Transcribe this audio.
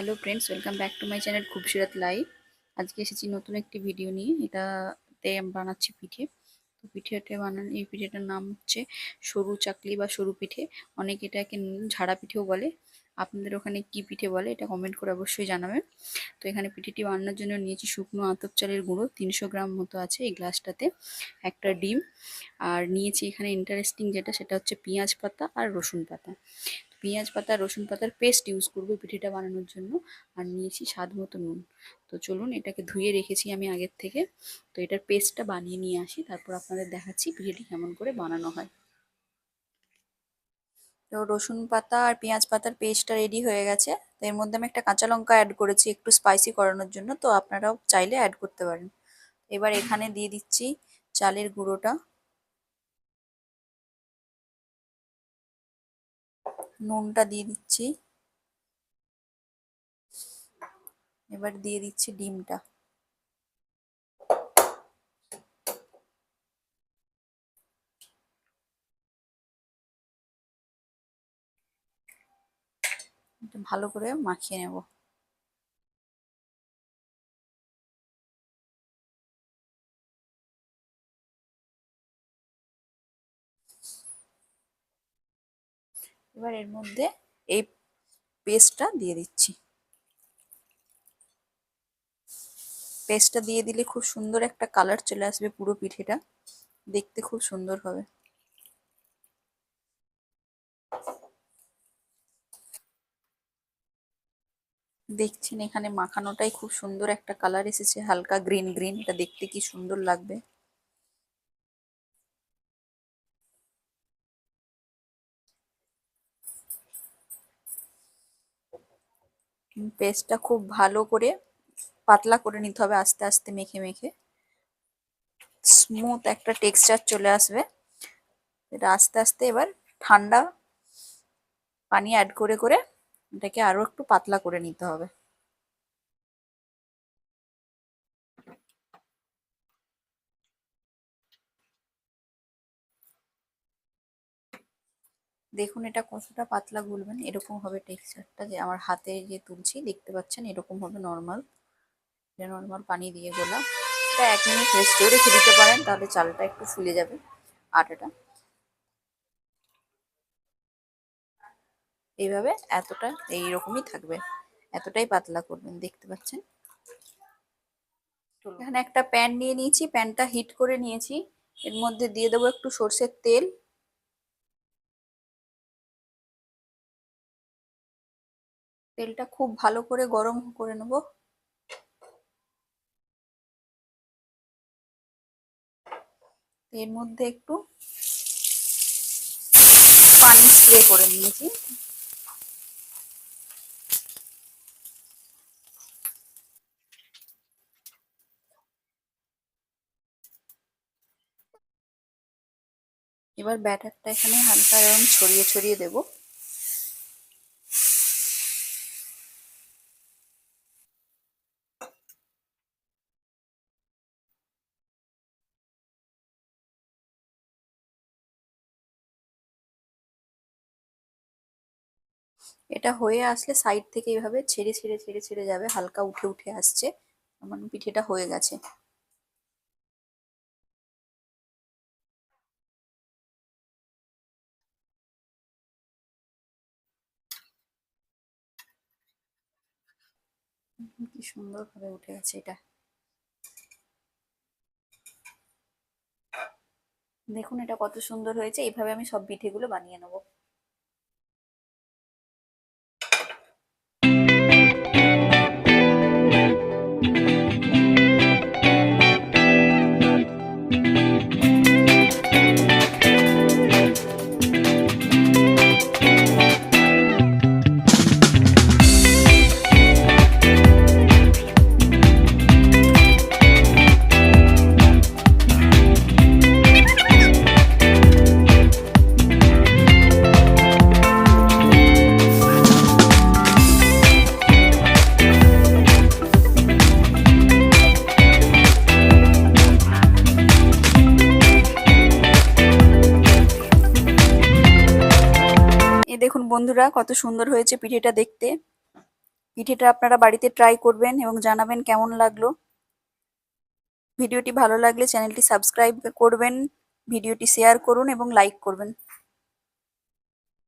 Hello friends, welcome back to my channel Khubsurat live. আজকে এসেছি নতুন একটি ভিডিও নিয়ে। এটাতে আমি বানাচ্ছি পিঠে। তো এই পিঠেটার নাম হচ্ছে সরু চাকলি বা সরু পিঠে। অনেকে এটাকে ঝাড়া পিঠেও বলে। আপনাদের ওখানে কি পিঠে বলে এটা কমেন্ট করে অবশ্যই জানাবেন। তো এখানে পিঠেটি বানানোর জন্য নিয়েছি শুকনো আতপ চালের গুঁড়ো 300 গ্রাম মতো আছে এই গ্লাসটাতে, একটা ডিম, আর নিয়েছি এখানে ইন্টারেস্টিং যেটা সেটা হচ্ছে পেঁয়াজ পাতা আর রসুন পাতা। পেঁয়াজ পাতা রসুন পাতার পেস্ট ইউজ করবো পিঠেটা বানানোর জন্য। আর নিয়েছি স্বাদ মতো নুন। তো চলুন, এটাকে ধুয়ে রেখেছি আমি আগের থেকে। তো এটার পেস্টটা বানিয়ে নিয়ে আসি, তারপর আপনাদের দেখাচ্ছি পিঠেটি কেমন করে বানানো হয়। তো রসুন পাতা আর পেঁয়াজ পাতার পেস্টটা রেডি হয়ে গেছে। তো এর মধ্যে আমি একটা কাঁচা লঙ্কা অ্যাড করেছি একটু স্পাইসি করানোর জন্য, তো আপনারাও চাইলে অ্যাড করতে পারেন। এবার এখানে দিয়ে দিচ্ছি চালের গুঁড়োটা, নুনটা দিয়ে দিচ্ছি, এবার দিয়ে দিচ্ছি ডিমটা। ভালো করে মাখিয়ে নেব। এবার এর মধ্যে এই পেস্টটা দিয়ে দিচ্ছি। পেস্টটা দিয়ে দিলে খুব সুন্দর একটা কালার চলে আসবে, পুরো পিঠেটা দেখতে খুব সুন্দর হবে। দেখছেন এখানে মাখানোটাই খুব সুন্দর একটা কালার এসেছে, হালকা গ্রিন গ্রিন, এটা দেখতে কি সুন্দর লাগবে। পেস্টটা খুব ভালো করে পাতলা করে নিতে হবে, আস্তে আস্তে মেখে মেখে স্মুথ একটা টেক্সচার চলে আসবে। এটা আস্তে আস্তে এবার ঠান্ডা পানি অ্যাড করে করে এটাকে আরো একটু পাতলা করে নিতে হবে। দেখুন এটা কতটা পাতলা গুলবেন, এরকম হবে টেক্সচারটা। যে আমার হাতে যে তুলছি দেখতে পাচ্ছেন এরকম হবে নর্মাল। নর্মাল পানি দিয়ে গোলা। এটা 1 মিনিট রেস্টেও রেখে দিতে পারেন, তাহলে চালটা একটু ফুলে যাবে, আটাটা। এইভাবে এতটা এইরকমই থাকবে, এতটাই পাতলা করবেন, দেখতে পাচ্ছেন। এখানে একটা প্যান নিয়ে নিয়েছি, প্যানটা হিট করে নিয়েছি। এর মধ্যে দিয়ে দেবো একটু সর্ষের তেল। তেলটা খুব ভালো করে গরম করে নেব। এর মধ্যে একটু পানি স্প্রে করে নিয়েছি। এবার ব্যাটারটা এখানে হালকা এরকম ছড়িয়ে ছড়িয়ে দেব। এটা হয়ে আসলে সাইড থেকে এইভাবে ছেড়ে ছেড়ে ছেড়ে ছেড়ে যাবে, হালকা উঠে উঠে আসছে, আমার পিঠেটা হয়ে গেছে। কি সুন্দর ভাবে উঠে গেছে এটা, দেখুন এটা কত সুন্দর হয়েছে। এইভাবে আমি সব পিঠেগুলো বানিয়ে নেবো। দেখুন বন্ধুরা কত সুন্দর হয়েছে পিঠেটা দেখতে। পিঠেটা আপনারা বাড়িতে ট্রাই করবেন এবং জানাবেন কেমন লাগলো। ভিডিওটি ভালো লাগলে চ্যানেলটি সাবস্ক্রাইব করবেন, ভিডিওটি শেয়ার করুন এবং লাইক করবেন।